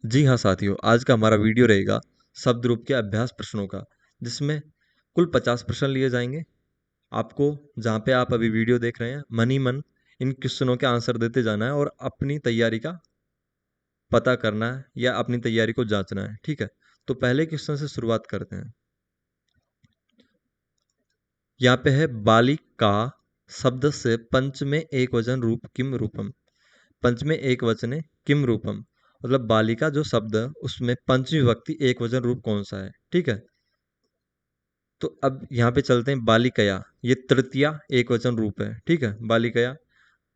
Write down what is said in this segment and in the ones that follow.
जी हाँ साथियों, आज का हमारा वीडियो रहेगा शब्द रूप के अभ्यास प्रश्नों का, जिसमें कुल 50 प्रश्न लिए जाएंगे। आपको जहाँ पे आप अभी वीडियो देख रहे हैं, मन ही मन इन क्वेश्चनों के आंसर देते जाना है और अपनी तैयारी का पता करना है या अपनी तैयारी को जांचना है। ठीक है, तो पहले क्वेश्चन से शुरुआत करते हैं। यहाँ पे है बालिका शब्द से पंच में एक वचन रूप किम रूपम। पंच में एक वचने किम रूपम, मतलब बालिका जो शब्द है उसमें पंचमी विभक्ति एक वचन रूप कौन सा है। ठीक है, तो अब यहाँ पे चलते हैं। बालिकया ये तृतीया एक वचन रूप है। ठीक है, बालिकया।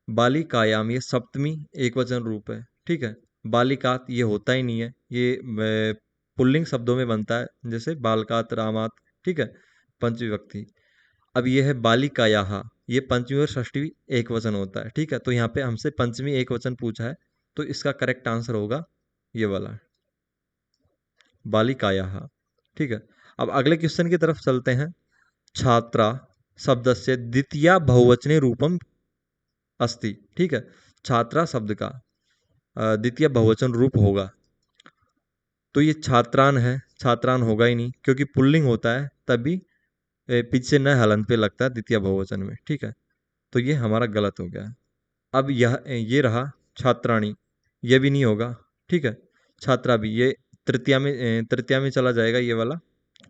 बालिकायाम ये सप्तमी एक वचन रूप है। ठीक है, बालिकात ये होता ही नहीं है, ये पुल्लिंग शब्दों में बनता है, जैसे बालकात, रामात। ठीक है, पंचमी विभक्ति। अब ये है बालिकायाः, ये पंचमी और षष्ठी एक वचन होता है। ठीक है, तो यहाँ पे हमसे पंचमी एक वचन पूछा है, तो इसका करेक्ट आंसर होगा ये वाला, बालिकायाः। ठीक है, अब अगले क्वेश्चन की तरफ चलते हैं। छात्रा शब्द से द्वितीया बहुवचने रूपम अस्ति। ठीक है, छात्रा शब्द का द्वितीय बहुवचन रूप होगा, तो ये छात्रान है। छात्रान होगा ही नहीं, क्योंकि पुल्लिंग होता है तभी पीछे न हलंत पे लगता है द्वितीय बहुवचन में। ठीक है, तो ये हमारा गलत हो गया। अब ये रहा छात्राणी, ये भी नहीं होगा। ठीक है, छात्रा भी, ये तृतीया में चला जाएगा ये वाला।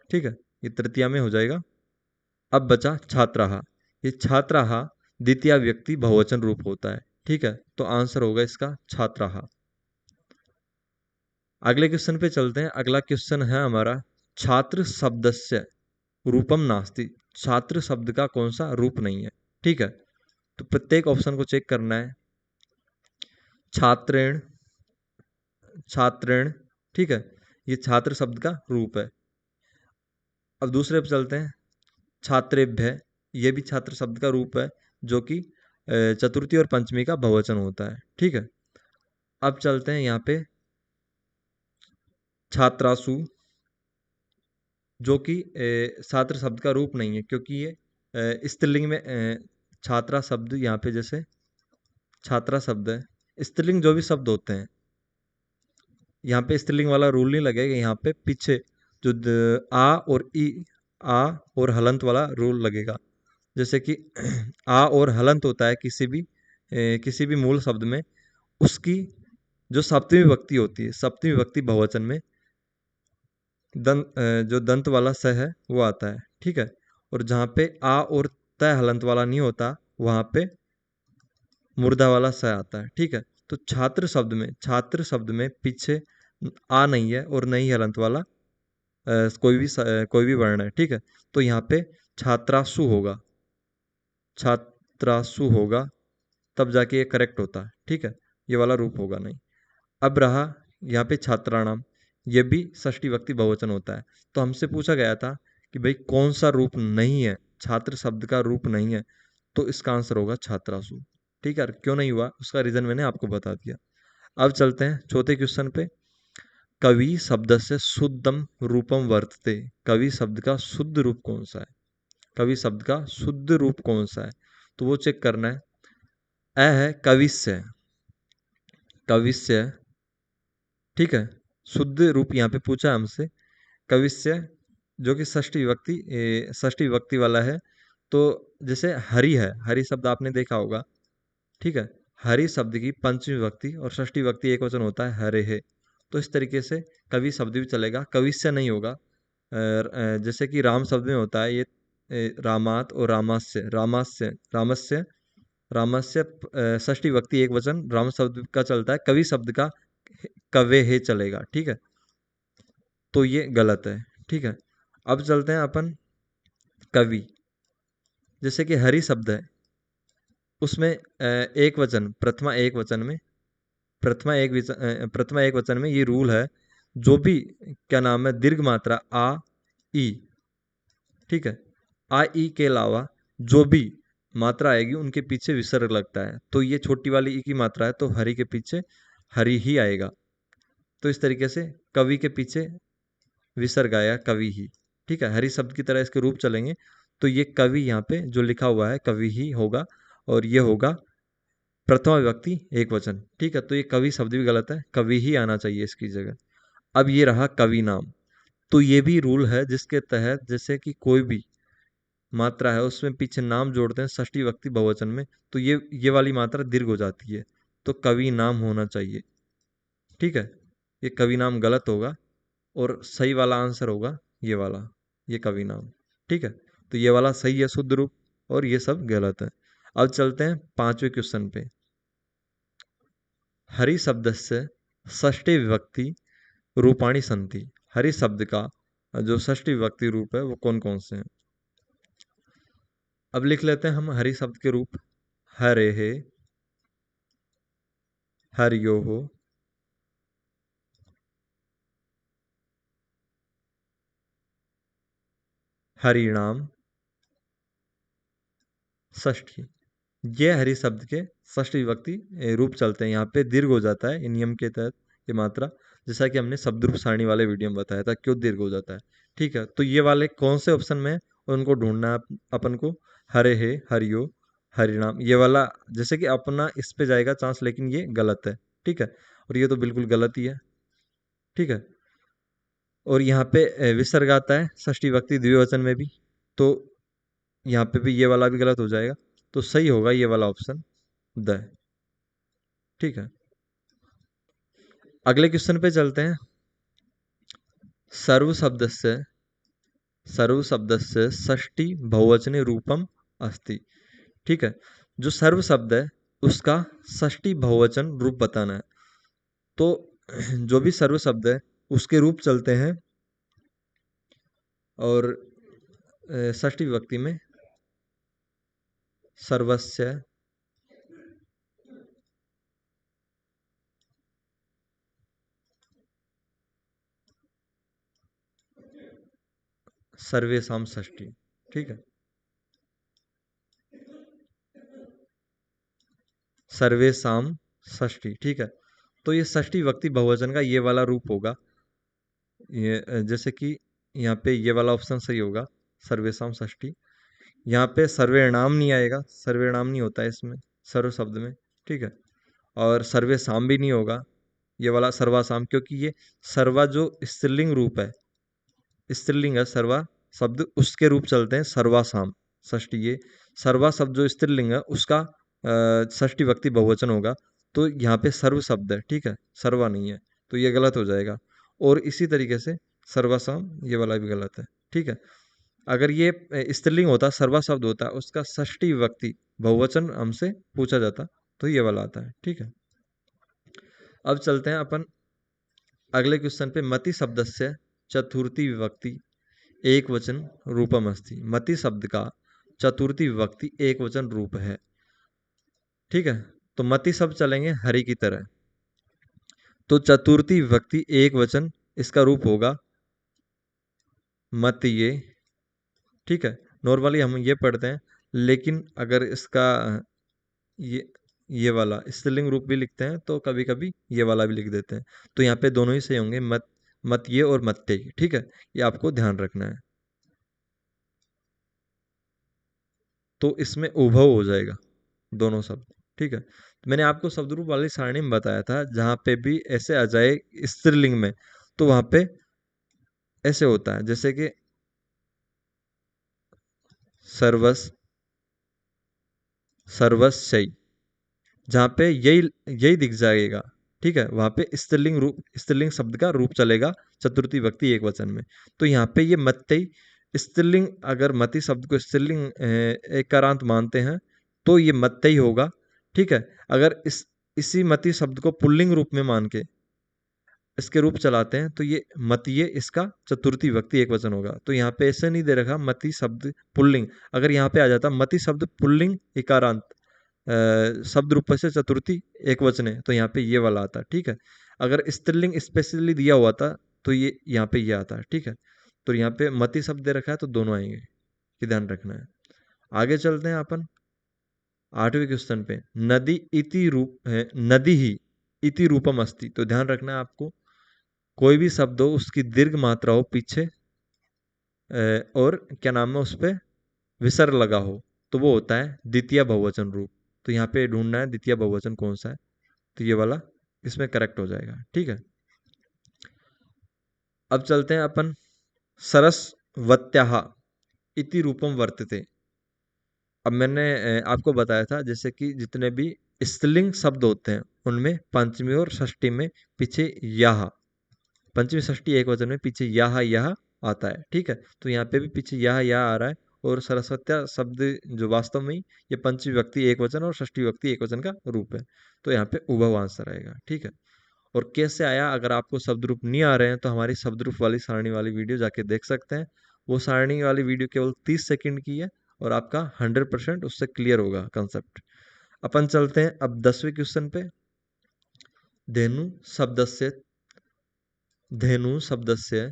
ठीक है, ये तृतीया में हो जाएगा। अब बचा छात्राः, ये छात्राः द्वितीय व्यक्ति बहुवचन रूप होता है। ठीक है, तो आंसर होगा इसका छात्राः। अगले क्वेश्चन पे चलते हैं। अगला क्वेश्चन है हमारा, छात्र शब्दस्य रूपम नास्ति। छात्र शब्द का कौन सा रूप नहीं है। ठीक है, तो प्रत्येक ऑप्शन को चेक करना है। छात्रेण, छात्रेण। ठीक है, ये छात्र शब्द का रूप है। अब दूसरे पे चलते हैं। छात्रेभ्य, ये भी छात्र शब्द का रूप है, जो कि चतुर्थी और पंचमी का बहुवचन होता है। ठीक है, अब चलते हैं यहाँ पे छात्रासु, जो कि छात्र शब्द का रूप नहीं है, क्योंकि ये स्त्रीलिंग में छात्रा शब्द यहाँ पे जैसे छात्रा शब्द है। स्त्रीलिंग जो भी शब्द होते हैं, यहाँ पे स्त्रीलिंग वाला रूल नहीं लगेगा। यहाँ पे पीछे जो आ और ई, आ और हलंत वाला रूल लगेगा। जैसे कि आ और हलंत होता है किसी भी मूल शब्द में, उसकी जो सप्तमी विभक्ति होती है, सप्तमी विभक्ति बहुवचन में जो दंत वाला स है वो आता है। ठीक है, और जहाँ पे आ और त हलंत वाला नहीं होता, वहाँ पे मुर्दा वाला स आता है। ठीक है, तो छात्र शब्द में पीछे आ नहीं है और नहीं हलंत वाला कोई भी वर्ण है। ठीक है, तो यहाँ पे छात्रासु होगा, छात्रासु होगा, तब जाके ये करेक्ट होता है। ठीक है, ये वाला रूप होगा नहीं। अब रहा यहाँ पे छात्राणाम, ये भी षष्ठी विभक्ति बहुवचन होता है। तो हमसे पूछा गया था कि भाई कौन सा रूप नहीं है, छात्र शब्द का रूप नहीं है, तो इसका आंसर होगा छात्रासु। ठीक है, क्यों नहीं हुआ उसका रीजन मैंने आपको बता दिया। अब चलते हैं चौथे क्वेश्चन पे। कवि शब्द से शुद्धम रूपम वर्तते। कवि शब्द का शुद्ध रूप कौन सा है। कवि शब्द का शुद्ध रूप कौन सा है, तो वो चेक करना है। अ है कविस्य, कविस्य। ठीक है, शुद्ध रूप यहाँ पे पूछा हमसे कविस्य, जो कि षष्ठी विभक्ति वाला है। तो जैसे हरि है, हरि शब्द आपने देखा होगा। ठीक है, हरि शब्द की पंचमी विभक्ति और षष्ठी विभक्ति एक वचन होता है हरे है। तो इस तरीके से कवि शब्द भी चलेगा, कविस्य नहीं होगा। जैसे कि राम शब्द में होता है ये रामात और रामास्य, रामस्य षष्ठी विभक्ति एक वचन राम शब्द का चलता है। कवि शब्द का कवे है चलेगा। ठीक है, तो ये गलत है। ठीक है, अब चलते हैं अपन कवि। जैसे कि हरि शब्द है, उसमें एक वचन प्रथमा एक वचन में ये रूल है, जो भी क्या नाम है दीर्घ मात्रा आ ई। ठीक है, आ ई के अलावा जो भी मात्रा आएगी उनके पीछे विसर्ग लगता है। तो ये छोटी वाली ई की मात्रा है, तो हरि के पीछे हरि ही आएगा। तो इस तरीके से कवि के पीछे विसर्ग आया कवि ही। ठीक है, हरि शब्द की तरह इसके रूप चलेंगे, तो ये कवि यहाँ पे जो लिखा हुआ है कवि ही होगा, और ये होगा प्रथमा विभक्ति एक वचन, ठीक है। तो ये कवि शब्द भी गलत है, कवि ही आना चाहिए इसकी जगह। अब ये रहा कवि नाम। तो ये भी रूल है जिसके तहत जैसे कि कोई भी मात्रा है उसमें पीछे नाम जोड़ते हैं षष्ठी विभक्ति बहुवचन में, तो ये वाली मात्रा दीर्घ हो जाती है, तो कवि नाम होना चाहिए, ठीक है। ये कवि नाम गलत होगा और सही वाला आंसर होगा ये वाला, ये कवि नाम, ठीक है। तो ये वाला सही है शुद्ध रूप और ये सब गलत है। अब चलते हैं पांचवें क्वेश्चन पे। हरि शब्दस्य षष्ठी विभक्ति रूपाणि सन्ति। हरि शब्द का जो षष्ठी विभक्ति रूप है वो कौन कौन से हैं। अब लिख लेते हैं हम हरि शब्द के रूप। हरे है, हरियो हो, हरिणाम, षष्ठी। ये हरि शब्द के षष्ठी विभक्ति रूप चलते हैं। यहाँ पे दीर्घ हो जाता है नियम के तहत ये मात्रा, जैसा कि हमने शब्द रूप सारणी वाले वीडियो में बताया था क्यों दीर्घ हो जाता है, ठीक है। तो ये वाले कौन से ऑप्शन में है उनको ढूंढना है अपन को। हरे है, हरियो, हरिनाम, ये वाला जैसे कि अपना इस पे जाएगा चांस, लेकिन ये गलत है, ठीक है। और ये तो बिल्कुल गलत ही है, ठीक है। और यहाँ पे विसर्ग आता है षष्ठी विभक्ति द्विवचन में भी, तो यहाँ पे भी ये वाला भी गलत हो जाएगा। तो सही होगा ये वाला ऑप्शन द, ठीक है। अगले क्वेश्चन पे चलते हैं। सर्व शब्दस्य सर्व शब्दस्य षष्ठी बहुवचने रूपम अस्ति, ठीक है। जो सर्व शब्द है उसका षष्ठी बहुवचन रूप बताना है। तो जो भी सर्व शब्द है उसके रूप चलते हैं और षष्ठी विभक्ति में सर्वस्य, सर्वेशम षष्ठी, ठीक है। सर्वेशम षष्ठी, ठीक है। तो ये षष्ठी विभक्ति बहुवचन का ये वाला रूप होगा। ये जैसे कि यहाँ पे ये वाला ऑप्शन सही होगा, सर्वेशम षष्ठी। यहाँ पे सर्वेणाम नहीं आएगा, सर्वेणाम नहीं होता है इसमें सर्व शब्द में, ठीक है। और सर्वेशाम भी नहीं होगा ये वाला सर्वासाम, क्योंकि ये सर्वा जो स्त्रीलिंग रूप है, स्त्रीलिंग है सर्वा शब्द, उसके रूप चलते हैं सर्वासाम षष्ठी। ये सर्वा शब्द जो स्त्रीलिंग है उसका षष्ठी विभक्ति बहुवचन होगा। तो यहाँ पे सर्व शब्द है, ठीक है, सर्वा नहीं है, तो ये गलत हो जाएगा। और इसी तरीके से सर्वासाम ये वाला भी गलत है, ठीक है। अगर ये स्त्रीलिंग होता, सर्वा शब्द होता, उसका षष्ठी विभक्ति बहुवचन हमसे पूछा जाता, तो ये वाला आता है, ठीक है। अब चलते हैं अपन अगले क्वेश्चन पे। मति शब्दस्य चतुर्थी विभक्ति एक वचन रूपम अस्ति। मति शब्द का चतुर्थी विभक्ति एक वचन रूप है, ठीक है। तो मति शब्द चलेंगे हरि की तरह, तो चतुर्थी विभक्ति एक वचन इसका रूप होगा मतिये, ठीक है। नॉर्मली हम ये पढ़ते हैं, लेकिन अगर इसका ये ये वाला स्त्रीलिंग रूप भी लिखते हैं तो कभी कभी ये वाला भी लिख देते हैं। तो यहाँ पे दोनों ही सही होंगे, मत ये और मत्ते, ठीक है। ये आपको ध्यान रखना है। तो इसमें उभव हो जाएगा दोनों शब्द, ठीक है। तो मैंने आपको शब्द रूप वाली सारणी में बताया था, जहां पे भी ऐसे आ जाए स्त्रीलिंग में तो वहां पे ऐसे होता है, जैसे कि सर्वस, सर्वस्यई, जहाँ पे यही यही दिख जाएगा, ठीक है। वहां पे स्त्रीलिंग रूप, स्त्रीलिंग शब्द का रूप चलेगा चतुर्थी विभक्ति एक वचन में। तो यहाँ पे ये मत्तई स्त्रीलिंग, अगर मति शब्द को स्त्रीलिंग एकारांत मानते हैं तो ये मत्तई होगा, ठीक है। अगर इसी मति शब्द को पुल्लिंग रूप में मान के इसके रूप चलाते हैं तो ये मतीय इसका चतुर्थी विभक्ति एक वचन होगा। तो यहाँ पे ऐसे नहीं दे रखा मति शब्द पुल्लिंग, अगर यहाँ पे आ जाता मति शब्द पुल्लिंग इकारांत शब्द रूप से चतुर्थी एक वचन है, तो यहाँ पे ये वाला आता, ठीक है। अगर स्त्रीलिंग स्पेशली दिया हुआ था तो ये यहाँ पे ये आता, ठीक है। तो यहाँ पे मति शब्द दे रखा है तो दोनों आएंगे, ये ध्यान रखना है। आगे चलते हैं अपन आठवें क्वेश्चन पे। नदी इति रूप है, नदी ही इति रूपम अस्ति। तो ध्यान रखना है आपको, कोई भी शब्द हो उसकी दीर्घ मात्रा हो पीछे और क्या नाम है उस पे विसर्ग लगा हो, तो वो होता है द्वितीय बहुवचन रूप। तो यहाँ पे ढूंढना है द्वितीय बहुवचन कौन सा है, तो ये वाला इसमें करेक्ट हो जाएगा। ठीक है, अब चलते हैं अपन सरस्वत्याः इति रूपम वर्तते। अब मैंने आपको बताया था जैसे कि जितने भी स्त्रीलिंग शब्द होते हैं उनमें पंचमी और षष्ठी में पीछे यह, पंचमी षष्ठी एक वचन में पीछे यह आता है। ठीक है, तो यहाँ पे भी पीछे यह आ रहा है, और सरस्वत्या शब्द जो वास्तव में ये पंचमी विभक्ति एक वचन और षष्ठी विभक्ति एक वचन का रूप है, तो यहाँ पे उभव आंसर आएगा। ठीक है, और कैसे आया, अगर आपको शब्द रूप नहीं आ रहे हैं तो हमारी शब्द रूप वाली सारणी वाली वीडियो जाके देख सकते हैं। वो सारणी वाली वीडियो केवल 30 सेकंड की है और आपका 100% उससे क्लियर होगा कंसेप्ट। अपन चलते हैं अब 10वें क्वेश्चन पे। धेनु शब्दस्य धेनु शब्दस्य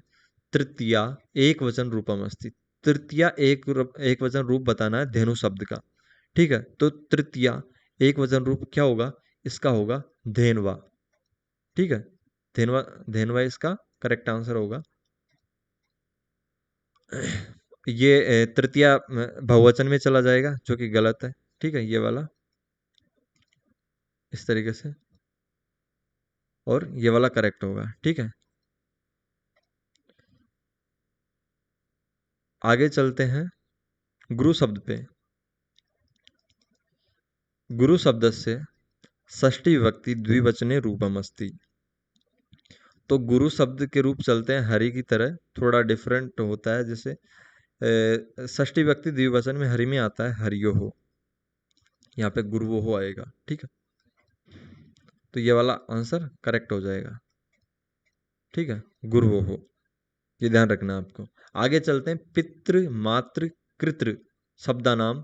तृतीया एक वचन रूपम अस्ति। तृतीया एक वचन रूप बताना है धेनु शब्द का। ठीक है, तो तृतीया एक वचन रूप क्या होगा, इसका होगा धेनवा। ठीक है, धेनवा, धेनवा इसका करेक्ट आंसर होगा। ये तृतीया बहुवचन में चला जाएगा जो कि गलत है। ठीक है, ये वाला इस तरीके से, और ये वाला करेक्ट होगा। ठीक है, आगे चलते हैं गुरु शब्द पे। गुरु शब्द से षष्ठी विभक्ति द्विवचने रूपम अस्ति। तो गुरु शब्द के रूप चलते हैं हरि की तरह, थोड़ा डिफरेंट होता है। जैसे षष्ठी विभक्ति द्विवचन में हरि में आता है हरियो हो, यहाँ पे गुरुवो हो आएगा। ठीक है, तो ये वाला आंसर करेक्ट हो जाएगा। ठीक है, गुरुवो हो, ये ध्यान रखना आपको। आगे चलते हैं पितृ मातृ कृतृ शब्दा नाम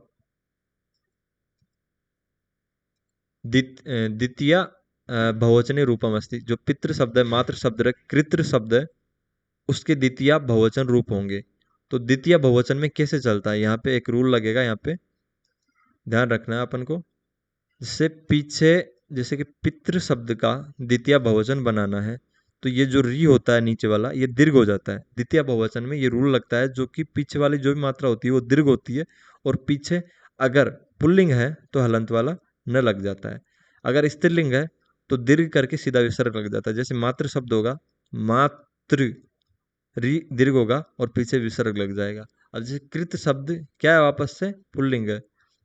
द्वितीय बहुवचने रूपम अस्ति। जो पितृ शब्द है, मातृ शब्द है, कृतृ शब्द है, उसके द्वितीय बहुवचन रूप होंगे। तो द्वितीय बहुवचन में कैसे चलता है, यहाँ पे एक रूल लगेगा, यहाँ पे ध्यान रखना है अपन को। जिससे पीछे, जैसे कि पितृ शब्द का द्वितीय बहुवचन बनाना है, तो ये जो री होता है नीचे वाला, ये दीर्घ हो जाता है। द्वितीय बहुवचन में ये रूल लगता है, जो कि पीछे वाली जो भी मात्रा होती है वो दीर्घ होती है, और पीछे अगर पुल्लिंग है तो हलंत वाला न लग जाता है। अगर स्त्रीलिंग है तो दीर्घ करके सीधा विसर्ग लग जाता है। जैसे मातृ शब्द होगा, मातृ, री दीर्घ होगा और पीछे विसर्ग लग जाएगा। अब जैसे कृत शब्द क्या है, वापस से पुल्लिंग है,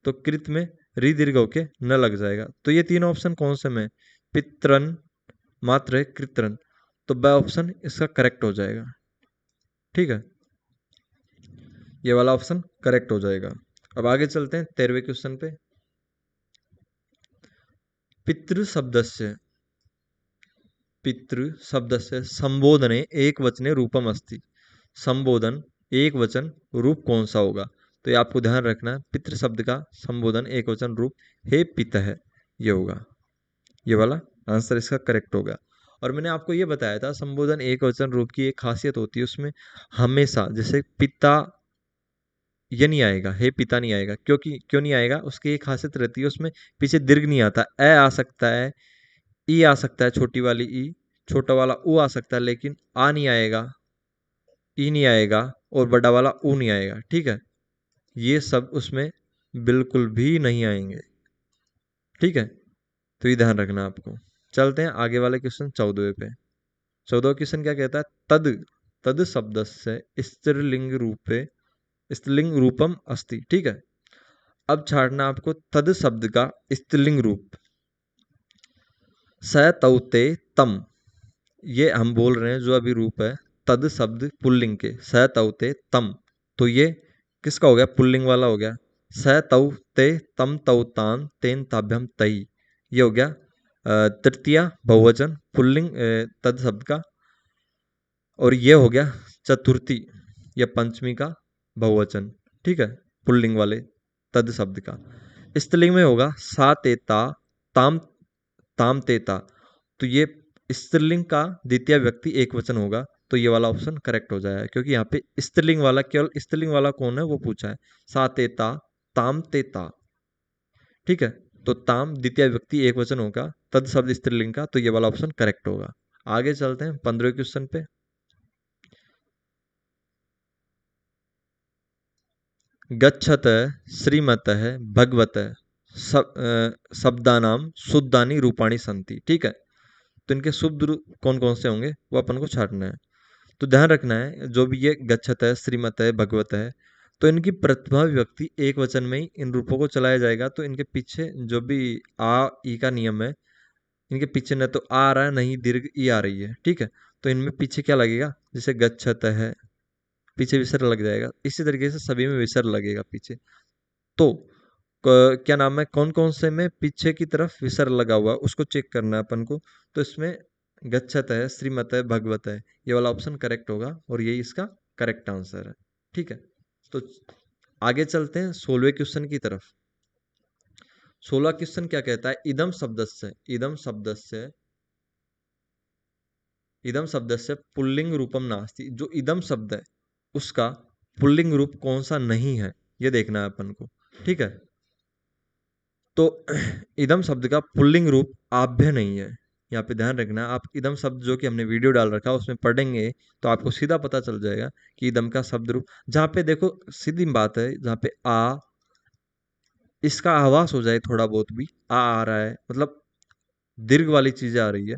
तो कृत में री दीर्घ होके न लग जाएगा। तो ये तीन ऑप्शन कौन से में, पित्रन, मात्र, कृत्रन, तो ब ऑप्शन इसका करेक्ट हो जाएगा। ठीक है, ये वाला ऑप्शन करेक्ट हो जाएगा। अब आगे चलते हैं 13वें क्वेश्चन पे। पितृ शब्दस्य पितृ शब्दस्य संबोधने एक वचने रूपम अस्ति। संबोधन एक वचन रूप कौन सा होगा, तो ये आपको ध्यान रखना है। पितृ शब्द का संबोधन एक वचन रूप हे पितः, ये होगा, ये वाला आंसर इसका करेक्ट होगा। और मैंने आपको ये बताया था संबोधन एक वचन रूप की एक खासियत होती है, उसमें हमेशा जैसे पिता ये नहीं आएगा, हे पिता नहीं आएगा। क्योंकि क्यों नहीं आएगा, उसकी एक खासियत रहती है, उसमें पीछे दीर्घ नहीं आता। ए आ सकता है, ई आ सकता है, छोटी वाली ई, छोटा वाला ऊ आ सकता है, लेकिन आ नहीं आएगा, ई नहीं आएगा, और बड़ा वाला ऊ नहीं आएगा। ठीक है, ये सब उसमें बिल्कुल भी नहीं आएंगे। ठीक है, तो ये ध्यान रखना आपको। चलते हैं आगे वाले क्वेश्चन 14वें पे। 14वां क्वेश्चन क्या कहता है, तद तद शब्द से स्त्रीलिंग रूपे स्त्रीलिंग रूपम अस्ति। ठीक है, अब छाड़ना आपको तद शब्द का स्त्रीलिंग रूप। स तौते तम, ये हम बोल रहे हैं जो अभी रूप है तद शब्द पुल्लिंग के, स तौते तम, तो ये किसका हो गया, पुल्लिंग वाला हो गया। स तौते तम तौतान तेन ताभ्यम तई, ये हो गया तृतीया बहुवचन पुल्लिंग तद शब्द का। और ये हो गया चतुर्थी या पंचमी का बहुवचन। ठीक है, पुल्लिंग वाले तद शब्द का। स्त्रीलिंग में होगा सा तेता ताम ताम तेता, तो ये स्त्रीलिंग का द्वितीय व्यक्ति एक वचन होगा, तो ये वाला ऑप्शन करेक्ट हो जाएगा। क्योंकि यहाँ पे स्त्रीलिंग वाला, केवल स्त्रीलिंग वाला कौन है वो पूछा है, सा तेता ताम तेता। ठीक है, तो ताम द्वितीय व्यक्ति एक वचन होगा, तद शब्द स्त्रीलिंग का, तो ये वाला ऑप्शन करेक्ट होगा। आगे चलते हैं 15वें क्वेश्चन पे। गच्छत श्रीमत भगवत शब्दानाम शुद्धानि रूपाणी संति। ठीक है, तो इनके शुद्ध रूप कौन कौन से होंगे वो अपन को छांटना है। तो ध्यान रखना है, जो भी ये गच्छत है, श्रीमत है, भगवत है, तो इनकी प्रथमा विभक्ति एक वचन में ही इन रूपों को चलाया जाएगा। तो इनके पीछे जो भी आ ई का नियम है, इनके पीछे न तो आ रहा है, नहीं दीर्घ ई आ रही है। ठीक है, तो इनमें पीछे क्या लगेगा, जैसे गच्छत है, पीछे विसर्ग लग जाएगा। इसी तरीके से सभी में विसर्ग लगेगा पीछे। तो क्या नाम है, कौन कौन से में पीछे की तरफ विसर्ग लगा हुआ है उसको चेक करना है अपन को। तो इसमें गच्छत है, श्रीमत है, भगवत है, ये वाला ऑप्शन करेक्ट होगा और यही इसका करेक्ट आंसर है। ठीक है, तो आगे चलते हैं 16वें क्वेश्चन की तरफ। 16वां क्वेश्चन क्या कहता है, इदम शब्दस्य पुल्लिंग रूपम नास्ति। जो इदम शब्द है उसका पुल्लिंग रूप कौन सा नहीं है, ये देखना है अपन को। ठीक है, तो इदम शब्द का पुल्लिंग रूप आभ्य नहीं है। यहाँ पे ध्यान रखना है, आप इदम शब्द जो कि हमने वीडियो डाल रखा है उसमें पढ़ेंगे तो आपको सीधा पता चल जाएगा कि इदम का शब्द रूप, जहाँ पे देखो सीधी बात है, जहाँ पे आ इसका आवास हो जाए, थोड़ा बहुत भी आ रहा है, मतलब दीर्घ वाली चीजें आ रही है,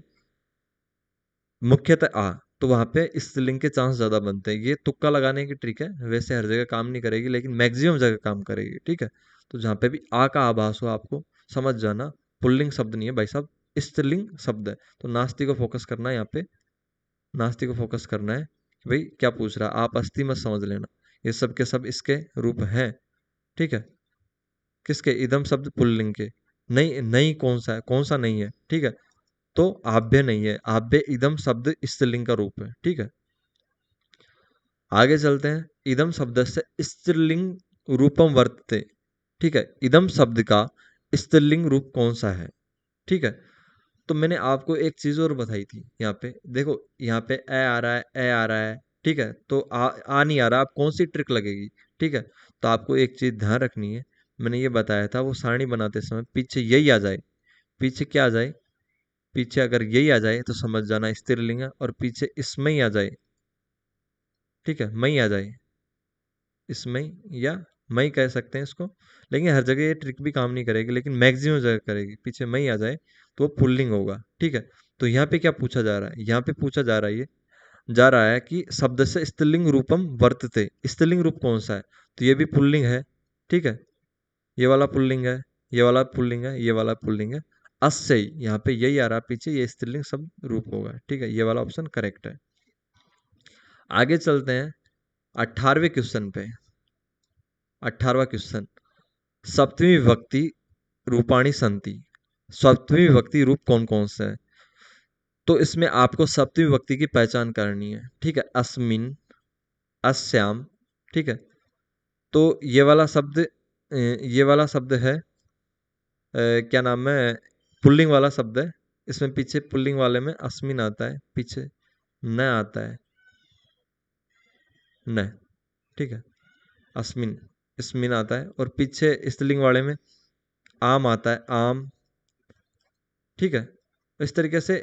मुख्यतः आ, तो वहां पे स्त्रीलिंग के चांस ज्यादा बनते हैं। ये तुक्का लगाने की ट्रिक है, वैसे हर जगह काम नहीं करेगी लेकिन मैक्सिमम जगह काम करेगी। ठीक है, तो जहां पे भी आ का आभास हो आपको समझ जाना, पुल्लिंग शब्द नहीं है भाई साहब, स्त्रीलिंग शब्द है। तो नास्ति को फोकस करना है यहाँ पे, नास्ति को फोकस करना है कि भाई क्या पूछ रहा है, आप अस्थि मत समझ लेना, ये सब के सब इसके रूप हैं। ठीक है, किसके, इदम शब्द पुल्लिंग के। नहीं नहीं, कौन सा है, कौन सा नहीं है। ठीक है, तो आभ्य नहीं है, आभ्य इदम शब्द स्त्रीलिंग का रूप है। ठीक है, आगे चलते हैं, इदम शब्द से स्त्रीलिंग रूपम वर्तते। ठीक है, इदम शब्द का स्त्रीलिंग रूप कौन सा है। ठीक है, तो मैंने आपको एक चीज और बताई थी, यहाँ पे देखो, यहाँ पे ए आ रहा है, ए आ रहा है। ठीक है, तो आ नहीं आ रहा, आप कौन सी ट्रिक लगेगी। ठीक है, तो आपको एक चीज ध्यान रखनी है, मैंने ये बताया था वो सारणी बनाते समय पीछे यही आ जाए, पीछे क्या आ जाए, पीछे अगर यही आ जाए तो समझ जाना स्त्रीलिंग है, और पीछे इसमें ही आ जाए, ठीक है, मई आ जाए, इसमें या मई कह सकते हैं इसको, लेकिन हर जगह ये ट्रिक भी काम नहीं करेगी, लेकिन मैक्सिमम जगह करेगी। पीछे मई आ जाए तो वो पुल्लिंग होगा। ठीक है, तो यहाँ पे क्या पूछा जा रहा है, यहाँ पे पूछा जा रहा है, ये जा रहा है कि शब्द से स्त्रीलिंग रूपम वर्तते, स्त्रीलिंग रूप कौन सा है, तो ये भी पुल्लिंग है। ठीक है, ये वाला पुल्लिंग है, ये वाला पुल्लिंग है, ये वाला पुल्लिंग है, अस्य यहाँ पे यही आ रहा है पीछे, ये स्त्रीलिंग शब्द रूप होगा। ठीक है, ये वाला ऑप्शन करेक्ट है। आगे चलते हैं 18वें क्वेश्चन पे। 18वां क्वेश्चन, सप्तमी विभक्ति रूपाणी संति। सप्तमी विभक्ति रूप कौन कौन से है, तो इसमें आपको सप्तमी विभक्ति की पहचान करनी है। ठीक है, अस्मिन, अस्याम। ठीक है, तो ये वाला शब्द है, क्या नाम है, पुल्लिंग वाला शब्द है। इसमें पीछे पुल्लिंग वाले में अस्मिन आता है, पीछे न आता है, न। ठीक है, अस्मिन, स्मिन आता है, और पीछे स्त्रीलिंग वाले में आम आता है, आम। ठीक है, इस तरीके से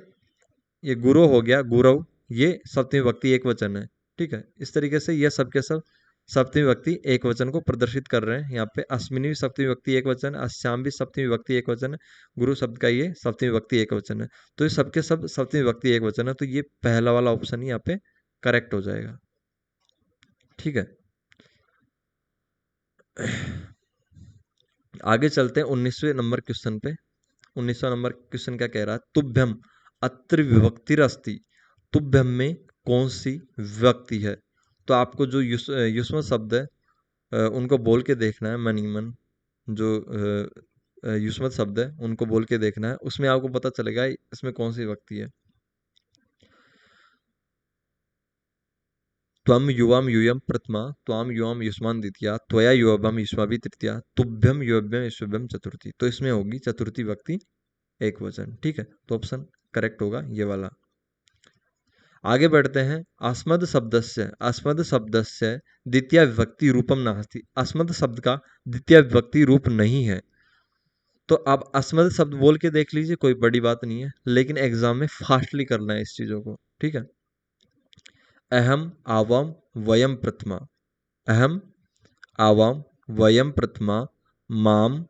ये गुरु हो गया, गुरव, ये सप्तमी विभक्ति एक वचन है। ठीक है, इस तरीके से ये सब के सब सप्तमी विभक्ति एक वचन को प्रदर्शित कर रहे हैं। यहाँ पे अश्विनी भी सप्तमी विभक्ति एक वचन है, अश्याम भी सप्तमी विभक्ति एक वचन है, गुरु शब्द का ये सप्तमी विभक्ति एक वचन है। तो ये सबके सब सप्तमी विभक्ति एक वचन है, तो ये पहला वाला ऑप्शन ही यहाँ पे करेक्ट हो जाएगा। ठीक है, आगे चलते हैं 19वें नंबर क्वेश्चन पे। 19वां नंबर क्वेश्चन क्या कह रहा है, तुभ्यम अत्र विभक्तिरस्ति। तुभ्यम में कौन सी विभक्ति है, तो आपको जो युष्म शब्द है उनको बोल के देखना है, मन ही मन। जो युष्मत शब्द है उनको बोल के देखना है, उसमें आपको पता चलेगा इसमें कौन सी विभक्ति है। त्वम युवाम यूयम प्रथमा, त्वाम युवाम युष्मान द्वितीया, त्वया युवम युष्माभि तृतीया, तुभ्यम युवभ्यम युष्मभ्यम चतुर्थी। तो इसमें होगी चतुर्थी विभक्ति एक वचन। ठीक है, तो ऑप्शन करेक्ट होगा ये वाला। आगे बढ़ते हैं, अस्मद शब्दस्य द्वितीय विभक्ति रूपम नास्ति। अस्मद शब्द का द्वितीय विभक्ति रूप नहीं है। तो आप अस्मद शब्द बोल के देख लीजिए, कोई बड़ी बात नहीं है, लेकिन एग्जाम में फास्टली करना है इस चीजों को। ठीक है, अहम आवाम वयम प्रथमा, अहम आवाम वयम प्रथमा, माम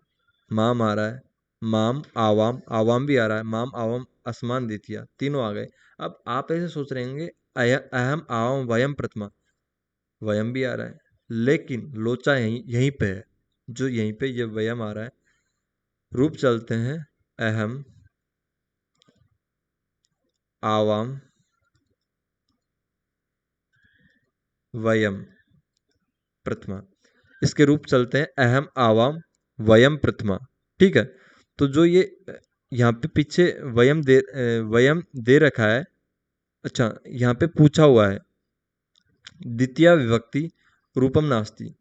माम आ रहा है, माम आवाम, आवाम भी आ रहा है, माम आवाम असमान द्वितीया, तीनों आ गए। अब आप ऐसे सोच रहे होंगे अहम आवाम वयम प्रथमा, वयम भी आ रहा है, लेकिन लोचा यहीं यहीं पे है, जो यहीं पे ये वयम आ रहा है। रूप चलते हैं अहम आवाम वयम प्रथमा, इसके रूप चलते हैं अहम आवाम वयम प्रथमा। ठीक है, तो जो ये यहाँ पे पीछे वयम दे रखा है, अच्छा यहाँ पे पूछा हुआ है द्वितीय विभक्ति रूपम नास्ति,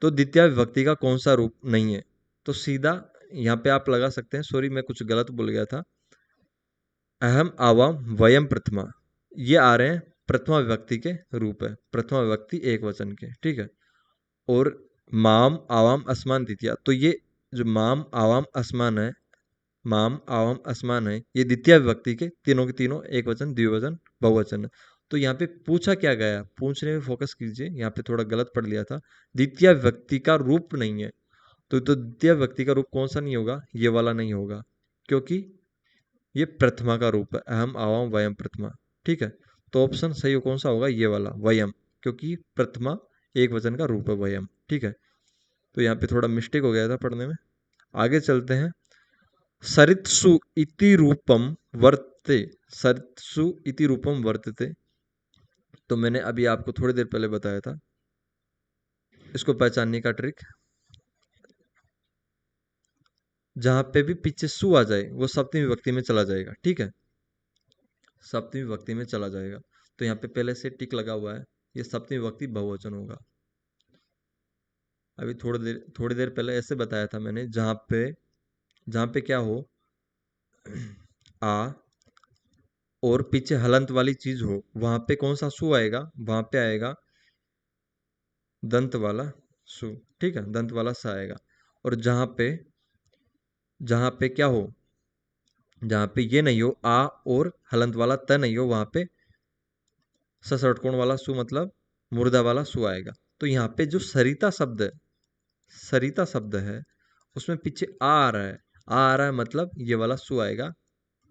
तो द्वितीय विभक्ति का कौन सा रूप नहीं है? तो सीधा यहाँ पे आप लगा सकते हैं, सॉरी मैं कुछ गलत बोल गया था, अहम आवाम वयम प्रथमा, ये आ रहे हैं प्रथमा विभक्ति के रूप है, प्रथमा विभक्ति एक वचन के। ठीक है, और माम आवाम असमान द्वितीय, तो ये जो माम आवाम असमान है, माम आवाम असमान है, ये द्वितीय विभक्ति के तीनों एक वचन द्विवचन बहुवचन है। तो यहाँ पे पूछा क्या गया, पूछने में फोकस कीजिए, यहाँ पे थोड़ा गलत पढ़ लिया था, द्वितीय विभक्ति का रूप नहीं है। तो द्वितीय विभक्ति का रूप कौन सा नहीं होगा? ये वाला नहीं होगा, क्योंकि ये प्रथमा का रूप है, अहम आवाम वयम प्रथमा। ठीक है, तो ऑप्शन सही कौन सा होगा? ये वाला वयम, क्योंकि प्रथमा एक वचन का रूप है वयम। ठीक है, तो यहाँ पे थोड़ा मिस्टेक हो गया था पढ़ने में। आगे चलते हैं, सरित्सु इति रूपम वर्तते, सरित्सु इति रूपम वर्तते, तो मैंने अभी आपको थोड़ी देर पहले बताया था इसको पहचानने का ट्रिक। जहां पे भी पीछे सु आ जाए वो सप्तमी विभक्ति में चला जाएगा। ठीक है, सप्तमी विभक्ति में चला जाएगा, तो यहाँ पे पहले से टिक लगा हुआ है, ये सप्तमी विभक्ति बहुवचन होगा। अभी थोड़ी देर पहले ऐसे बताया था मैंने, जहां पे क्या हो, आ और पीछे हलंत वाली चीज हो, वहां पे कौन सा सु आएगा? वहां पे आएगा दंत वाला सु। ठीक है, दंत वाला सा आएगा। और जहां पे क्या हो, जहां पे ये नहीं हो, आ और हलंत वाला त नहीं हो, वहां पे ससटकोण वाला सु, मतलब मुर्दा वाला सु आएगा। तो यहाँ पे जो सरिता शब्द है, उसमें पीछे आ रहा है, आ रहा है मतलब ये वाला सु आएगा,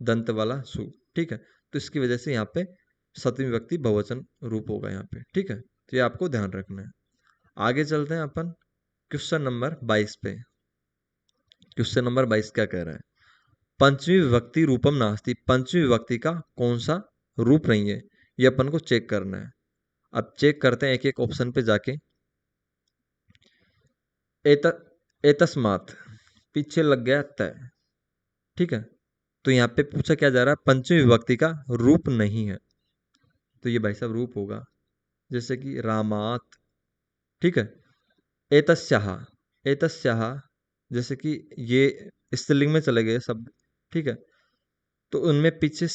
दंत वाला सु। ठीक है, तो इसकी वजह से यहाँ पे सप्तमी विभक्ति बहुवचन रूप होगा यहाँ पे। ठीक है, तो ये आपको ध्यान रखना है। आगे चलते हैं अपन क्वेश्चन नंबर 22 पे। क्वेश्चन नंबर 22 क्या कह रहा है? पंचमी विभक्ति रूपम नास्ति, पंचमी विभक्ति का कौन सा रूप नहीं है, ये अपन को चेक करना है। अब चेक करते हैं एक एक ऑप्शन पे जाके। एत एतस्मात, पीछे लग गया तय। ठीक है, तो यहाँ पे पूछा क्या जा रहा है? पंचमी विभक्ति का रूप नहीं है, तो ये भाई साहब रूप होगा, जैसे कि रामात। ठीक है, एतस्याह, एतस्याह, जैसे कि ये स्त्रीलिंग में चले गए शब्द। ठीक है, तो उनमें पीछे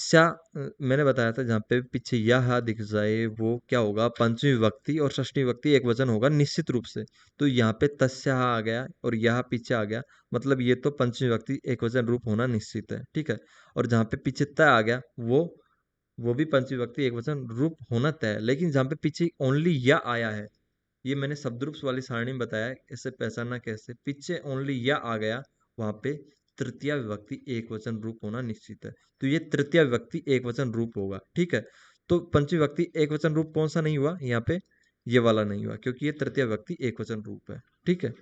मैंने बताया था, जहाँ पे पीछे यह दिख जाए वो क्या होगा? पंचमी विभक्ति और षष्ठी विभक्ति एक वचन होगा निश्चित रूप से। तो यहाँ पे तस्या आ गया और यह पीछे आ गया, मतलब ये तो पंचमी विभक्ति एक वचन रूप होना निश्चित है। ठीक है, और जहाँ पे पीछे त आ गया वो भी पंचमी विभक्ति एक वचन रूप होना तय है। लेकिन जहाँ पे पीछे ओनली या आया है, ये मैंने शब्द रूप वाली सारणी में बताया है, इसे पहचानना कैसे, पीछे ओनली या आ गया, वहां पे तृतीय विभक्ति एक वचन रूप होना निश्चित है, तो ये तृतीय विभक्ति एक वचन रूप होगा। ठीक है, तो पंचमी विभक्ति एक वचन रूप कौन सा नहीं हुआ यहाँ पे? ये वाला नहीं हुआ, क्योंकि ये तृतीय विभक्ति एक वचन रूप है। ठीक है,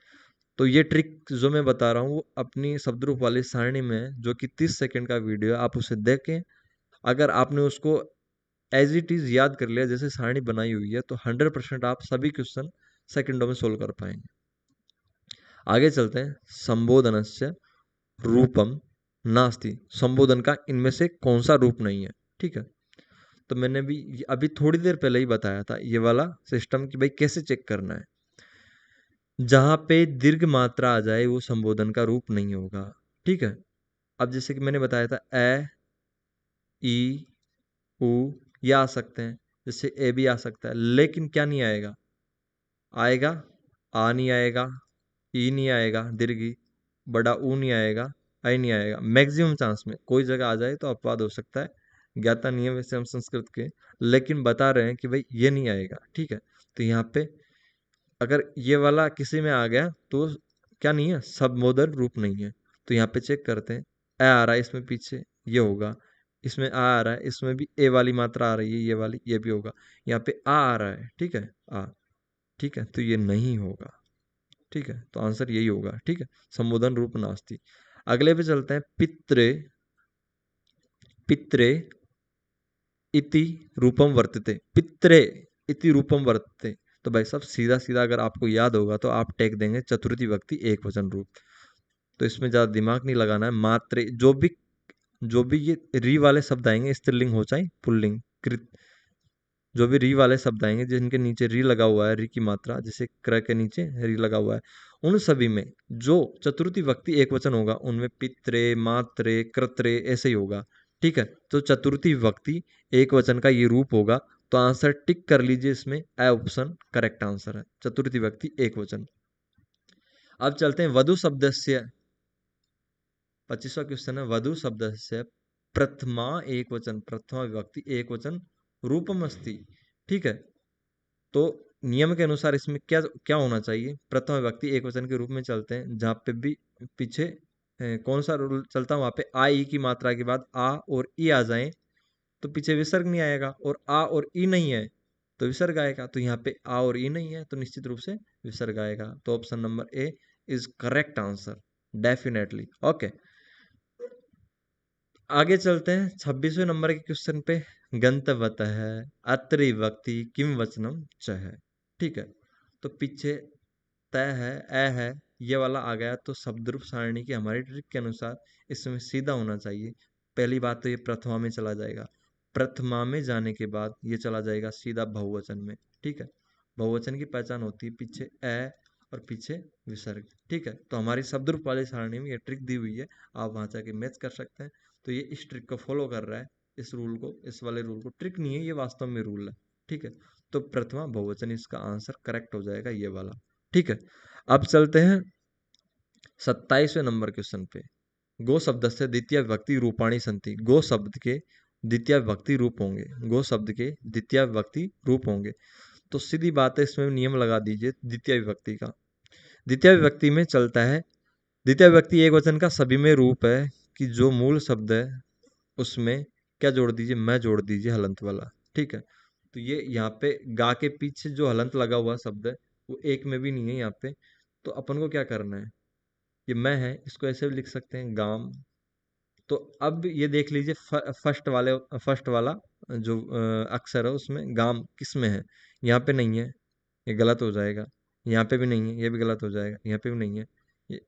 तो ये ट्रिक जो मैं बता रहा हूँ वो अपनी शब्द रूप वाली सारणी में, जो कि 30 सेकंड का वीडियो है, आप उसे देखें। अगर आपने उसको एज इट इज याद कर लिया जैसे सारणी बनाई हुई है, तो 100% आप सभी क्वेश्चन सेकंडों में सोल्व कर पाएंगे। आगे चलते हैं, संबोधनस्य रूपम नास्ति, संबोधन का इनमें से कौन सा रूप नहीं है? ठीक है, तो मैंने भी अभी थोड़ी देर पहले ही बताया था ये वाला सिस्टम कि भाई कैसे चेक करना है। जहां पे दीर्घ मात्रा आ जाए वो संबोधन का रूप नहीं होगा। ठीक है, अब जैसे कि मैंने बताया था ए, ई, उ, ये आ सकते हैं, जैसे ए भी आ सकता है, लेकिन क्या नहीं आएगा? आएगा, आ नहीं आएगा, ई नहीं आएगा दीर्घी, बड़ा ऊ नहीं आएगा, आई नहीं आएगा। मैक्सिमम चांस में कोई जगह आ जाए तो अपवाद हो सकता है, ज्ञाता नहीं है वैसे हम संस्कृत के, लेकिन बता रहे हैं कि भाई ये नहीं आएगा। ठीक है, तो यहाँ पे अगर ये वाला किसी में आ गया तो क्या नहीं है? संबोधन रूप नहीं है। तो यहाँ पे चेक करते हैं, ए आ रहा है इसमें पीछे, ये होगा। इसमें आ रहा है, इसमें भी ए वाली मात्रा आ रही है, ये वाली, ये भी होगा। यहाँ पे आ रहा है, ठीक है, आ, ठीक है, तो ये नहीं होगा। ठीक है, तो आंसर यही होगा। ठीक है, संबोधन रूप नास्ति। अगले पे चलते हैं, पित्रे, पित्रे इति रूपम वर्तते, पित्रे इति रूपम वर्तते। तो भाई साहब सीधा सीधा अगर आपको याद होगा तो आप टेक देंगे चतुर्थी विभक्ति एक वचन रूप। तो इसमें ज्यादा दिमाग नहीं लगाना है। मात्रे, जो भी ये री वाले शब्द आएंगे, स्त्रीलिंग हो चाहे पुल्लिंग, कृत, जो भी री वाले शब्द आएंगे जिनके नीचे री लगा हुआ है, री की मात्रा जैसे क्र के नीचे री लगा हुआ है, उन सभी में जो चतुर्थी विभक्ति एक वचन होगा उनमें पित्रे, मात्रे, कृत्रे ऐसे ही होगा। ठीक है, तो चतुर्थी विभक्ति एक वचन का ये रूप होगा। तो आंसर टिक कर लीजिए, इसमें ए ऑप्शन करेक्ट आंसर है, चतुर्थी विभक्ति एक वचन। अब चलते हैं वधु शब्द से, 25वां क्वेश्चन है, वधु शब्द से प्रथमा एक वचन, प्रथमा विभक्ति एक वचन रूपम अस्ति। ठीक है, तो नियम के अनुसार इसमें क्या क्या होना चाहिए, प्रथम विभक्ति एक वचन के रूप में चलते हैं। जहाँ पे भी पीछे कौन सा रूल चलता है, वहां पे आ ई की मात्रा के बाद आ और ई आ जाए तो पीछे विसर्ग नहीं आएगा, और आ और ई नहीं है तो विसर्ग आएगा। तो यहाँ पे आ और ई नहीं है तो निश्चित रूप से विसर्ग आएगा। तो option number A is correct answer, definitely. Okay, आगे चलते हैं 26वें नंबर के क्वेश्चन पे। गंतव्यतः अत्र विभक्ति किम वचनम च है। ठीक है, तो पीछे तय है, ए है, ये वाला आ गया तो शब्द रूप सारणी की हमारी ट्रिक के अनुसार इसमें सीधा होना चाहिए। पहली बात तो ये प्रथमा में चला जाएगा, प्रथमा में जाने के बाद ये चला जाएगा सीधा बहुवचन में। ठीक है, बहुवचन की पहचान होती है पीछे ए और पीछे विसर्ग। ठीक है, तो हमारी शब्द रूप वाली सारणी में ये ट्रिक दी हुई है, आप वहां जाके मैच कर सकते हैं। तो ये इस ट्रिक को फॉलो कर रहा है, इस रूल को, इस वाले रूल को। ट्रिक नहीं है ये, वास्तव में रूल है। ठीक है, तो प्रथमा बहुवचन इसका आंसर करेक्ट हो जाएगा, ये वाला। ठीक है, अब चलते हैं 27वें नंबर क्वेश्चन पे। गो शब्द से द्वितीय विभक्ति रूपाणी संति, गो शब्द के द्वितीय विभक्ति रूप होंगे, गो शब्द के द्वितीय विभक्ति रूप होंगे। तो सीधी बात है, इसमें नियम लगा दीजिए द्वितीय विभक्ति का। द्वितीय विभक्ति में चलता है, द्वितीय विभक्ति एक वचन का सभी में रूप है कि जो मूल शब्द है उसमें क्या जोड़ दीजिए, मैं जोड़ दीजिए हलंत वाला। ठीक है, तो ये यहाँ पे गा के पीछे जो हलंत लगा हुआ शब्द है वो एक में भी नहीं है यहाँ पे। तो अपन को क्या करना है, ये मैं है, इसको ऐसे भी लिख सकते हैं गाम। तो अब ये देख लीजिए फर्स्ट वाला जो अक्षर है उसमें गाम किस में है, यहाँ पे नहीं है, ये गलत हो जाएगा। यहाँ पे भी नहीं है, ये भी गलत हो जाएगा। यहाँ पे भी नहीं है ये,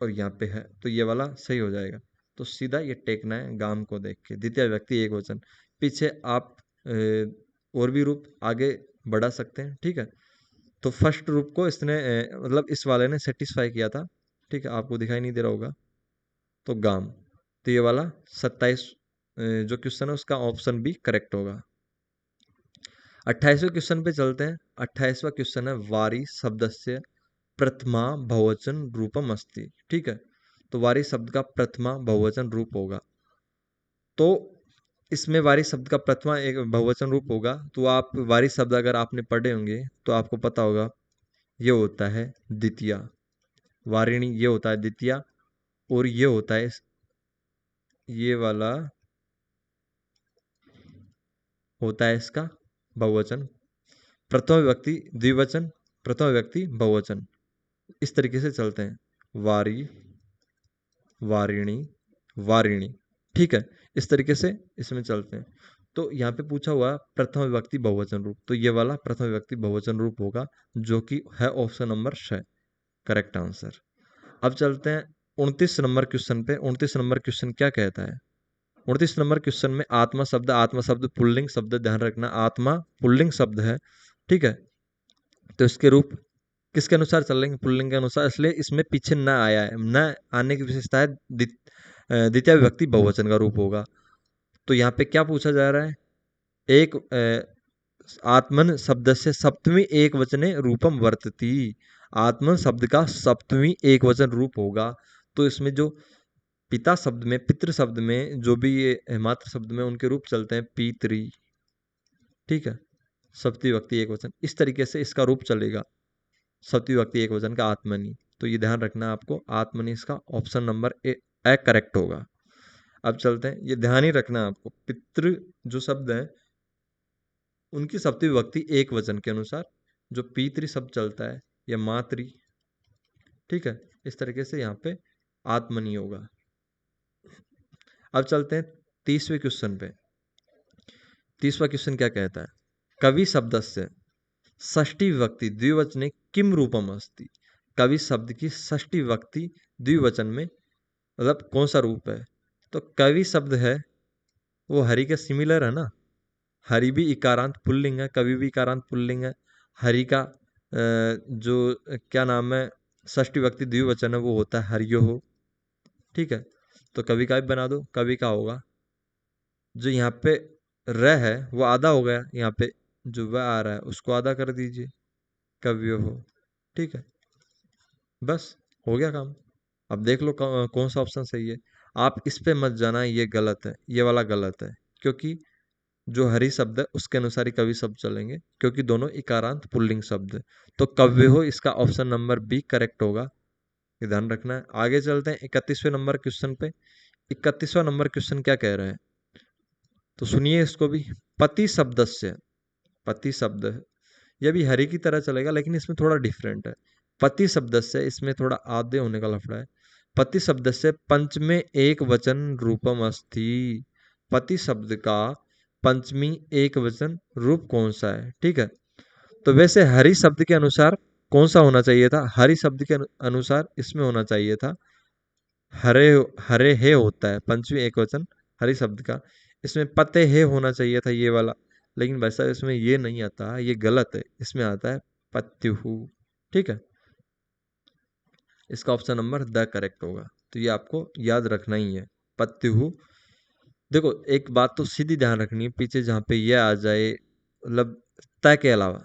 और यहाँ पे है, तो ये वाला सही हो जाएगा। तो सीधा ये टेकना है गाम को देख के, द्वितीय व्यक्ति एक वचन। पीछे आप और भी रूप आगे बढ़ा सकते हैं। ठीक है, तो फर्स्ट रूप को इसने मतलब इस वाले ने सेटिस्फाई किया था। ठीक है, आपको दिखाई नहीं दे रहा होगा, तो गाम। तो ये वाला 27 जो क्वेश्चन है उसका ऑप्शन भी करेक्ट होगा। 28वें क्वेश्चन पे चलते हैं। 28वां क्वेश्चन है, वारी शब्द से प्रथमा बहुवचन रूपम अस्ति। ठीक है, तो वारी शब्द का प्रथमा बहुवचन रूप होगा। तो इसमें वारी शब्द का प्रथमा एक बहुवचन रूप होगा। तो आप वारी शब्द अगर आपने पढ़े होंगे तो आपको पता होगा ये होता है द्वितीया, वारिणी ये होता है द्वितीया, और ये होता है ये वाला होता है इसका बहुवचन। प्रथम विभक्ति द्विवचन, प्रथम विभक्ति बहुवचन, इस तरीके से चलते हैं, वारी, वारिणी, वारिणी। ठीक है, इस तरीके से इसमें चलते हैं। तो यहाँ पे पूछा हुआ प्रथम विभक्ति बहुवचन रूप, तो ये वाला प्रथम विभक्ति बहुवचन रूप होगा, जो कि है ऑप्शन नंबर 6 करेक्ट आंसर। अब चलते हैं 29 नंबर क्वेश्चन पे। 29 नंबर क्वेश्चन क्या कहता है, 29 नंबर क्वेश्चन में आत्मा शब्द पुल्लिंग शब्द, ध्यान रखना आत्मा पुल्लिंग शब्द है। ठीक है, तो इसके रूप किसके अनुसार चल रहे हैं, पुल्लिंग के अनुसार, इसलिए इसमें पीछे न आया है। न आने की विशेषता है द्वितीय विभक्ति बहुवचन का रूप होगा। तो यहाँ पे क्या पूछा जा रहा है, एक आत्मन शब्द से सप्तमी एक वचने रूपम वर्तती, आत्मन शब्द का सप्तमी एक वचन रूप होगा। तो इसमें जो पिता शब्द में, पितृ शब्द में जो भी ये मातृ शब्द में उनके रूप चलते हैं, पितरी। ठीक है, सप्तमी विभक्ति एक वचन, इस तरीके से इसका रूप चलेगा, सप्तमी विभक्ति एक वचन का आत्मनि। तो ये ध्यान रखना है आपको, आत्मनि इसका ऑप्शन नंबर ए करेक्ट होगा। अब चलते हैं, ये ध्यान ही रखना है आपको, पितृ जो शब्द है उनकी सप्तमी विभक्ति एक वचन के अनुसार, जो पितृ शब्द चलता है या मातृ, ठीक है, इस तरीके से यहाँ पे आत्मनि होगा। अब चलते हैं 30वें क्वेश्चन पे। 30वां क्वेश्चन क्या कहता है, कवि शब्दस्य षष्ठी विभक्ति द्विवचने किम रूपम अस्ति। कवि शब्द की षष्ठी विभक्ति द्विवचन में मतलब कौन सा रूप है। तो कवि शब्द है वो हरि के सिमिलर है ना, हरि भी इकारांत पुल्लिंग है, कवि भी इकारांत पुल्लिंग है। हरि का जो क्या नाम है षष्ठी विभक्ति द्विवचन है वो होता है हरियो हो, ठीक है। तो कवि का भी बना दो, कवि का होगा जो यहाँ पे र है वो आधा हो गया, यहाँ पे जो वह आ रहा है उसको आधा कर दीजिए, कव्य हो, ठीक है, बस हो गया काम। अब देख लो कौन सा ऑप्शन सही है। आप इस पे मत जाना, ये गलत है, ये वाला गलत है, क्योंकि जो हरि शब्द है उसके अनुसार ही कवि शब्द चलेंगे, क्योंकि दोनों इकारांत पुल्लिंग शब्द है। तो कव्य हो इसका ऑप्शन नंबर बी करेक्ट होगा, ये ध्यान रखना है। आगे चलते हैं 31वें नंबर क्वेश्चन पे। 31वां नंबर क्वेश्चन क्या कह रहे हैं, तो सुनिए इसको भी। पति शब्द से, पति शब्द है, यह भी हरि की तरह चलेगा लेकिन इसमें थोड़ा डिफरेंट है। पति शब्द से इसमें थोड़ा आद्य होने का लफड़ा है। पति शब्द से पंचमे एक वचन रूपम अस्ति। पति शब्द का पंचमी एक वचन रूप कौन सा है, ठीक है। तो वैसे हरि शब्द के अनुसार कौन सा होना चाहिए था, हरि शब्द के अनुसार इसमें होना चाहिए था हरे, हरे हे होता है पंचमी एक वचन हरि शब्द का, इसमें पते हे होना चाहिए था ये वाला, लेकिन वैसा इसमें ये नहीं आता, ये गलत है, इसमें आता है पत्युहु, ठीक है। इसका ऑप्शन नंबर द करेक्ट होगा, तो ये आपको याद रखना ही है, पत्युहु। देखो एक बात तो सीधी ध्यान रखनी है, पीछे जहाँ पे ये आ जाए मतलब तय के अलावा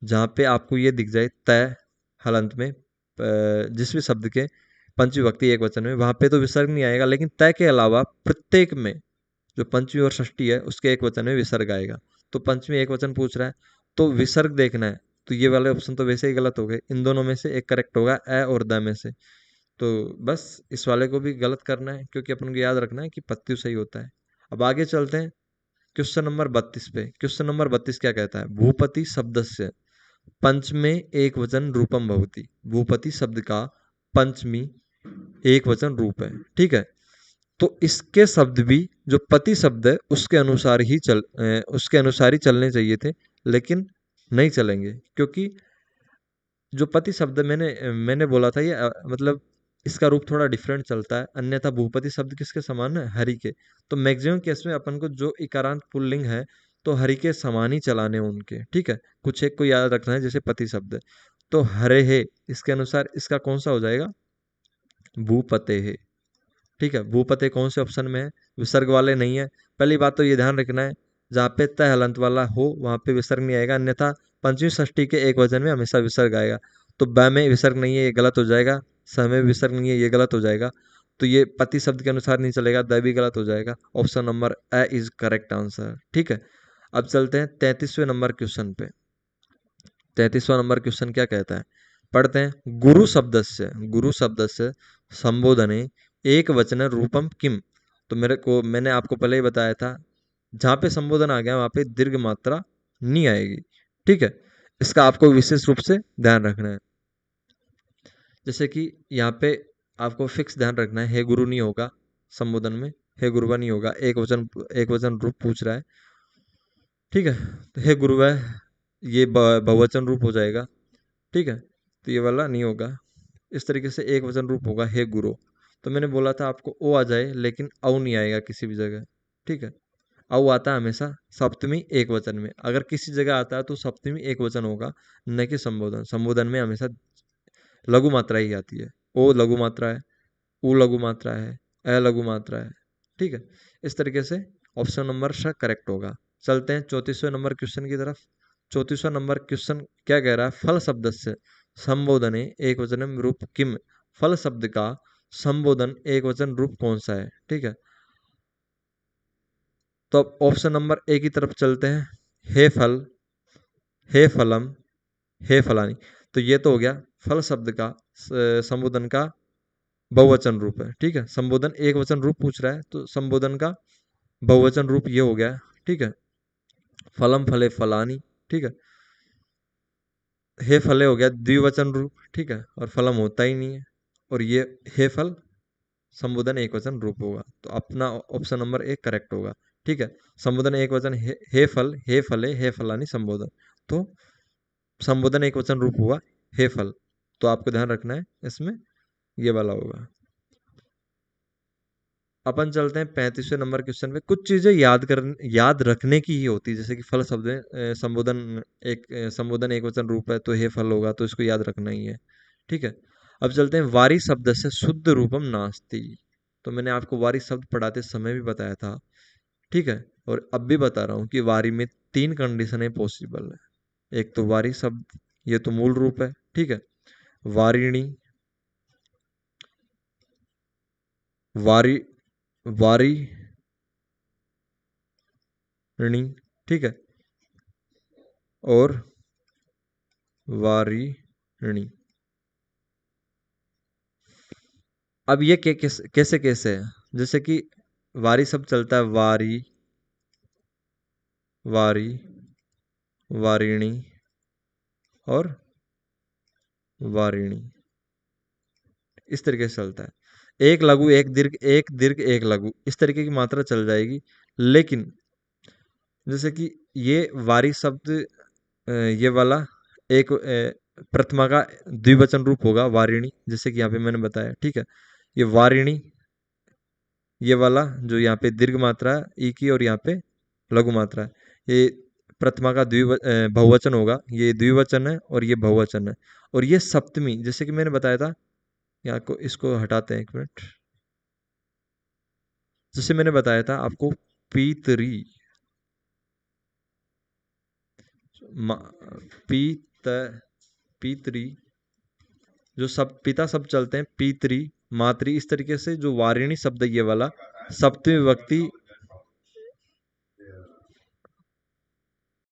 जहाँ पे आपको ये दिख जाए तय हलंत में जिस भी शब्द के पंचमी विभक्ति एक वचन में, वहां पे तो विसर्ग नहीं आएगा, लेकिन तय के अलावा प्रत्येक में जो पंचमी और षष्ठी है उसके एक वचन में विसर्ग आएगा। तो पंचमी एक वचन पूछ रहा है तो विसर्ग देखना है, तो ये वाले ऑप्शन तो वैसे ही गलत हो गए, इन दोनों में से एक करेक्ट होगा, ए और द में से। तो बस इस वाले को भी गलत करना है, क्योंकि अपन को याद रखना है कि पत्यु सही होता है। अब आगे चलते हैं क्वेश्चन नंबर 32 पे। क्वेश्चन नंबर 32 क्या कहता है, भूपति शब्द से पंचमे एक वचन रूपम भवति। भूपति शब्द का पंचमी एक वचन रूप है, ठीक है। तो इसके शब्द भी जो पति शब्द है उसके अनुसार ही चलने चाहिए थे, लेकिन नहीं चलेंगे, क्योंकि जो पति शब्द मैंने मैंने बोला था ये मतलब इसका रूप थोड़ा डिफरेंट चलता है, अन्यथा भूपति शब्द किसके समान है, हरि के। तो मैक्सिमम केस में अपन को जो इकारांत पुल्लिंग है तो हरि के समान ही चलाने उनके, ठीक है। कुछ एक को याद रखना है, जैसे पति शब्द है तो हरे है, इसके अनुसार इसका कौन सा हो जाएगा, भूपते है, ठीक है। भूपते कौन से ऑप्शन में है, विसर्ग वाले नहीं है। पहली बात तो ये ध्यान रखना है, जहाँ पे तय हलंत वाला हो वहां पे विसर्ग नहीं आएगा, अन्यथा पंचमी षष्ठी के एक वचन में हमेशा विसर्ग आएगा। तो ब में विसर्ग नहीं है, ये गलत हो जाएगा। स में विसर्ग नहीं है, ये गलत हो जाएगा। तो ये पति शब्द के अनुसार नहीं चलेगा, द भी गलत हो जाएगा। Option number A is correct answer, ठीक है। अब चलते हैं 33वें नंबर क्वेश्चन पे। 33वां नंबर क्वेश्चन क्या कहता है, पढ़ते हैं। गुरु शब्द से संबोधने एक वचन रूपम किम। तो मैंने आपको पहले ही बताया था, जहां पे संबोधन आ गया वहां पे दीर्घ मात्रा नहीं आएगी, ठीक है। इसका आपको विशेष रूप से ध्यान रखना है, जैसे कि यहाँ पे आपको फिक्स ध्यान रखना है, हे गुरु नहीं होगा संबोधन में, हे गुरुवा नहीं होगा, एक वचन रूप पूछ रहा है, ठीक है। तो हे गुरुवा ये बहुवचन रूप हो जाएगा, ठीक है। तो ये वाला नहीं होगा, इस तरीके से एक वचन रूप होगा हे गुरु। तो मैंने बोला था आपको ओ आ जाए लेकिन औ नहीं आएगा किसी भी जगह, ठीक है। औ आता है हमेशा सप्तमी एक वचन में, अगर किसी जगह आता है तो सप्तमी एक वचन होगा, न कि संबोधन। संबोधन में हमेशा लघु मात्रा ही आती है, ओ लघु मात्रा है, उ लघु मात्रा है, अ लघु मात्रा है, ठीक है। इस तरीके से ऑप्शन नंबर श करेक्ट होगा। चलते हैं 34वें नंबर क्वेश्चन की तरफ। 34वां नंबर क्वेश्चन क्या कह रहा है, फल शब्द से संबोधने एक वचन रूप किम। फल शब्द का संबोधन एक वचन रूप कौन सा है, ठीक है। तो अब ऑप्शन नंबर ए की तरफ चलते हैं। हे फल, हे फलम, हे फलानी। तो ये तो हो गया फल शब्द का संबोधन का बहुवचन रूप है। ठीक है, संबोधन एक वचन रूप पूछ रहा है तो संबोधन का बहुवचन रूप ये हो गया। ठीक है, फलम फले फलानी। ठीक है, हे फले हो गया द्विवचन रूप। ठीक है, और फलम होता ही नहीं है, और ये हे फल संबोधन एक वचन रूप होगा, तो अपना ऑप्शन नंबर एक करेक्ट होगा। ठीक है, संबोधन एक वचन हे फल, हे फले, हे फलानी संबोधन, तो संबोधन एक वचन रूप हुआ हे फल। तो आपको ध्यान रखना है इसमें ये वाला होगा। अपन चलते हैं 35वें नंबर क्वेश्चन पे। कुछ चीजें याद रखने की ही होती है, जैसे कि फल शब्द में संबोधन एक वचन रूप है तो हे फल होगा, तो इसको याद रखना ही है। ठीक है, अब चलते हैं वारी शब्द से शुद्ध रूपम नास्ति। तो मैंने आपको वारी शब्द पढ़ाते समय भी बताया था। ठीक है, और अब भी बता रहा हूँ कि वारी में तीन कंडीशनें पॉसिबल है। एक तो वारी शब्द, ये तो मूल रूप है। ठीक है, वारिणी, वारी वारिणी। ठीक है, और वारिणी। अब ये कैसे कैसे है, जैसे कि वारी शब्द चलता है वारी, वारी, वारिणी और वारिणी, इस तरीके से चलता है। एक लघु एक दीर्घ, एक दीर्घ एक लघु, इस तरीके की मात्रा चल जाएगी। लेकिन जैसे कि ये वारी शब्द ये वाला एक प्रथमा का द्विवचन रूप होगा वारिणी, जैसे कि यहाँ पे मैंने बताया। ठीक है, ये वारिणी, ये वाला जो यहाँ पे दीर्घ मात्रा है ई की, और यहाँ पे लघु मात्रा है, ये प्रथमा का बहुवचन होगा। ये द्विवचन है और ये बहुवचन है। और ये सप्तमी, जैसे कि मैंने बताया था, यहाँ को इसको हटाते हैं एक मिनट। जैसे मैंने बताया था आपको पीतरी, पीत पीतरी, जो सब पिता शब्द चलते हैं पीतरी, मातरी, इस तरीके से जो वारिणी शब्द है ये वाला सप्तमी विभक्ति